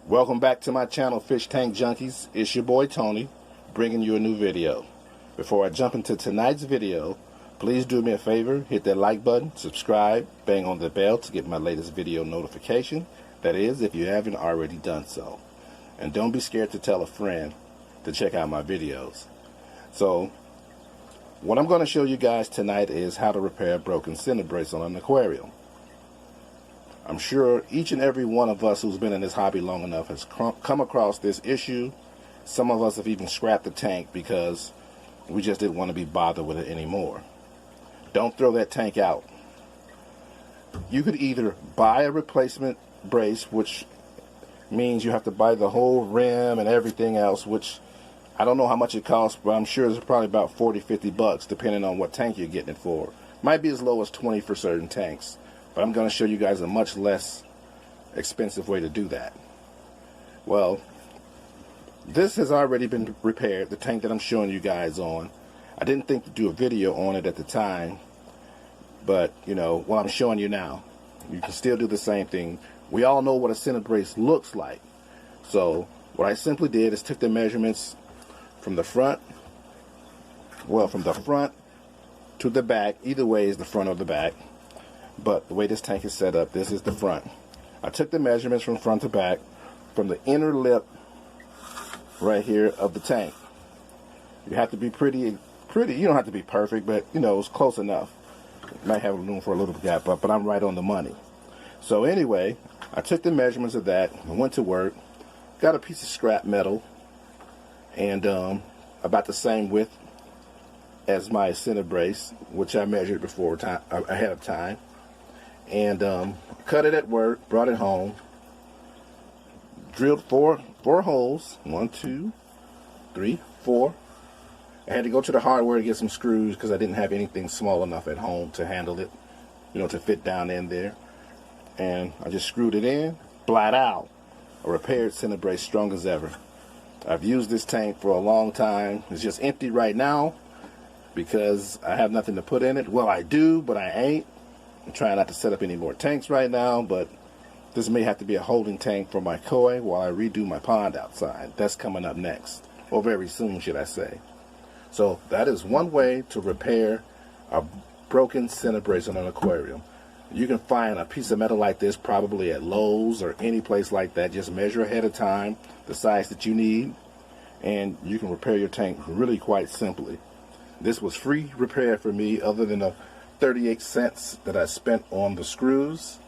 Welcome back to my channel, Fish Tank Junkies. It's your boy Tony, bringing you a new video. Before I jump into tonight's video, please do me a favor, hit that like button, subscribe, bang on the bell to get my latest video notification. That is, if you haven't already done so. And don't be scared to tell a friend to check out my videos. So, what I'm going to show you guys tonight is how to repair a broken center brace on an aquarium. I'm sure each and every one of us who's been in this hobby long enough has come across this issue. Some of us have even scrapped the tank because we just didn't want to be bothered with it anymore. Don't throw that tank out. You could either buy a replacement brace, which means you have to buy the whole rim and everything else, which I don't know how much it costs, but I'm sure it's probably about 40-50 bucks depending on what tank you're getting it for. Might be as low as 20 for certain tanks. But I'm going to show you guys a much less expensive way to do that. Well, this has already been repaired, the tank that I'm showing you guys on. I didn't think to do a video on it at the time, but you know, what I'm showing you now, you can still do the same thing. We all know what a center brace looks like. So what I simply did is took the measurements from the front, well, from the front to the back. Either way is the front or the back. But the way this tank is set up, this is the front. I took the measurements from front to back from the inner lip right here of the tank. You have to be pretty, you don't have to be perfect, but you know, it's close enough. You might have room for a little gap, but I'm right on the money. So anyway, I took the measurements of that, I went to work, got a piece of scrap metal, and about the same width as my center brace, which I measured before ahead of time. And cut it at work, brought it home, drilled four holes, 1, 2, 3, 4. I had to go to the hardware to get some screws because I didn't have anything small enough at home to handle it, you know, to fit down in there. And I just screwed it in, flat out, a repaired center brace, strong as ever. I've used this tank for a long time. It's just empty right now because I have nothing to put in it. Well, I do, but I ain't. I'm trying not to set up any more tanks right now, but this may have to be a holding tank for my koi while I redo my pond outside. That's coming up next, or very soon, should I say. So that is one way to repair a broken center brace on an aquarium. You can find a piece of metal like this probably at Lowe's or any place like that. Just measure ahead of time the size that you need, and you can repair your tank really quite simply. This was free repair for me, other than a 38 cents that I spent on the screws,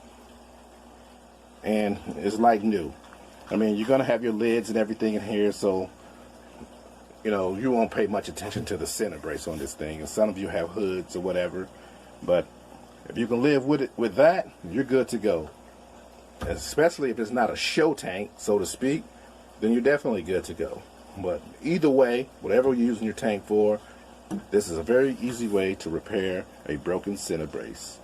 and it's like new. I mean, you're gonna have your lids and everything in here, so you know you won't pay much attention to the center brace on this thing. And some of you have hoods or whatever, but if you can live with it, with that, you're good to go. Especially if it's not a show tank, so to speak, then you're definitely good to go. But either way, whatever you're using your tank for, this is a very easy way to repair a broken center brace.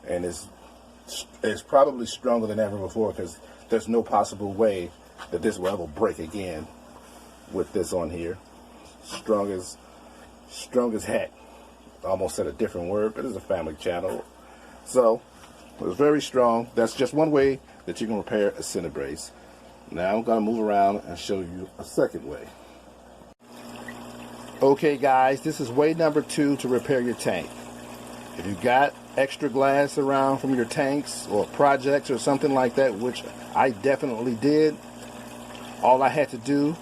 And it's probably stronger than ever before because there's no possible way that this will ever break again with this on here. Strong as heck. I almost said a different word, but it's a family channel. So, it's very strong. That's just one way that you can repair a center brace. Now I'm going to move around and show you a second way. Okay guys, this is way number 2 to repair your tank. If you got extra glass around from your tanks or projects or something like that, which I definitely did, all I had to do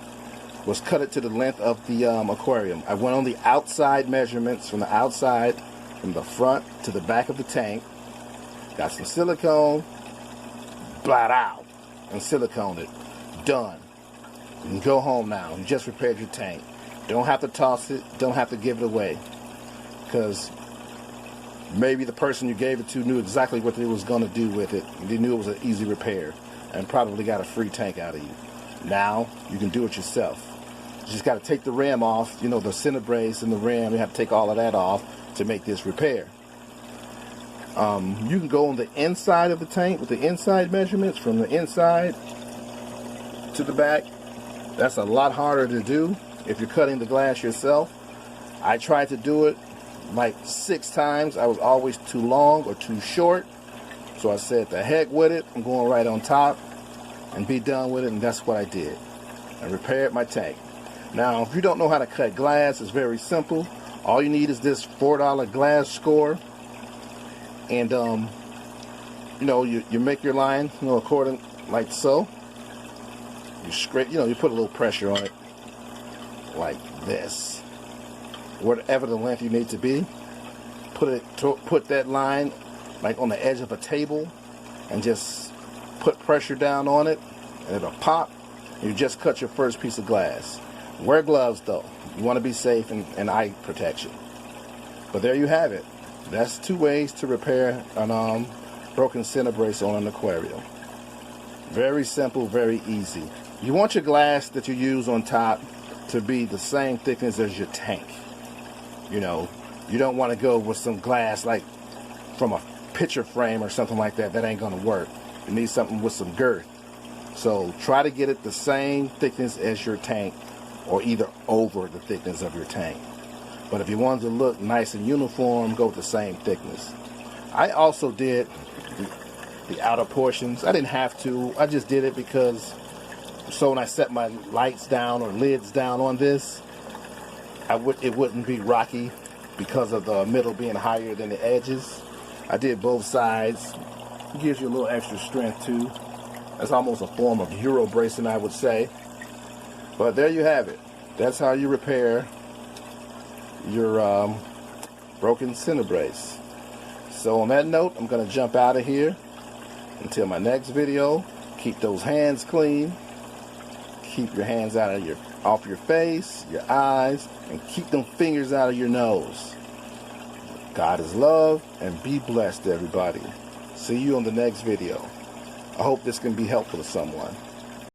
was cut it to the length of the aquarium. I went on the outside measurements from the outside, from the front to the back of the tank, got some silicone, flat out, and silicone it. Done. You can go home now. You just repaired your tank. Don't have to toss it, don't have to give it away, because maybe the person you gave it to knew exactly what they was going to do with it. They knew it was an easy repair and probably got a free tank out of you. Now you can do it yourself. You just got to take the rim off, you know, the center brace and the rim. You have to take all of that off to make this repair. You can go on the inside of the tank with the inside measurements from the inside to the back. That's a lot harder to do if you're cutting the glass yourself. I tried to do it like 6 times. I was always too long or too short. So I said, the heck with it. I'm going right on top. and be done with it, and that's what I did. I repaired my tank. Now, if you don't know how to cut glass, it's very simple. All you need is this $4 glass score, and you know, you make your line, you know, according like so. You scrape, you know, you put a little pressure on it, like this. Whatever the length you need to be, put that line like on the edge of a table, and just put pressure down on it, and it'll pop. You just cut your first piece of glass. Wear gloves though. You want to be safe and eye protection. But there you have it. That's 2 ways to repair an broken center brace on an aquarium. Very simple, very easy. You want your glass that you use on top to be the same thickness as your tank. You know, you don't want to go with some glass like from a picture frame or something like that. That ain't going to work. You need something with some girth. So try to get it the same thickness as your tank, or either over the thickness of your tank. But if you want it to look nice and uniform, go with the same thickness. I also did the outer portions. I didn't have to. I just did it because so when I set my lights down or lids down on this, it wouldn't be rocky because of the middle being higher than the edges. I did both sides. It gives you a little extra strength too. That's almost a form of Euro bracing, I would say. But there you have it. That's how you repair your broken center brace. So on that note, I'm going to jump out of here. Until my next video, keep those hands clean. Keep your hands off your face, your eyes, and keep them fingers out of your nose. God is love, and be blessed, everybody. See you on the next video. I hope this can be helpful to someone.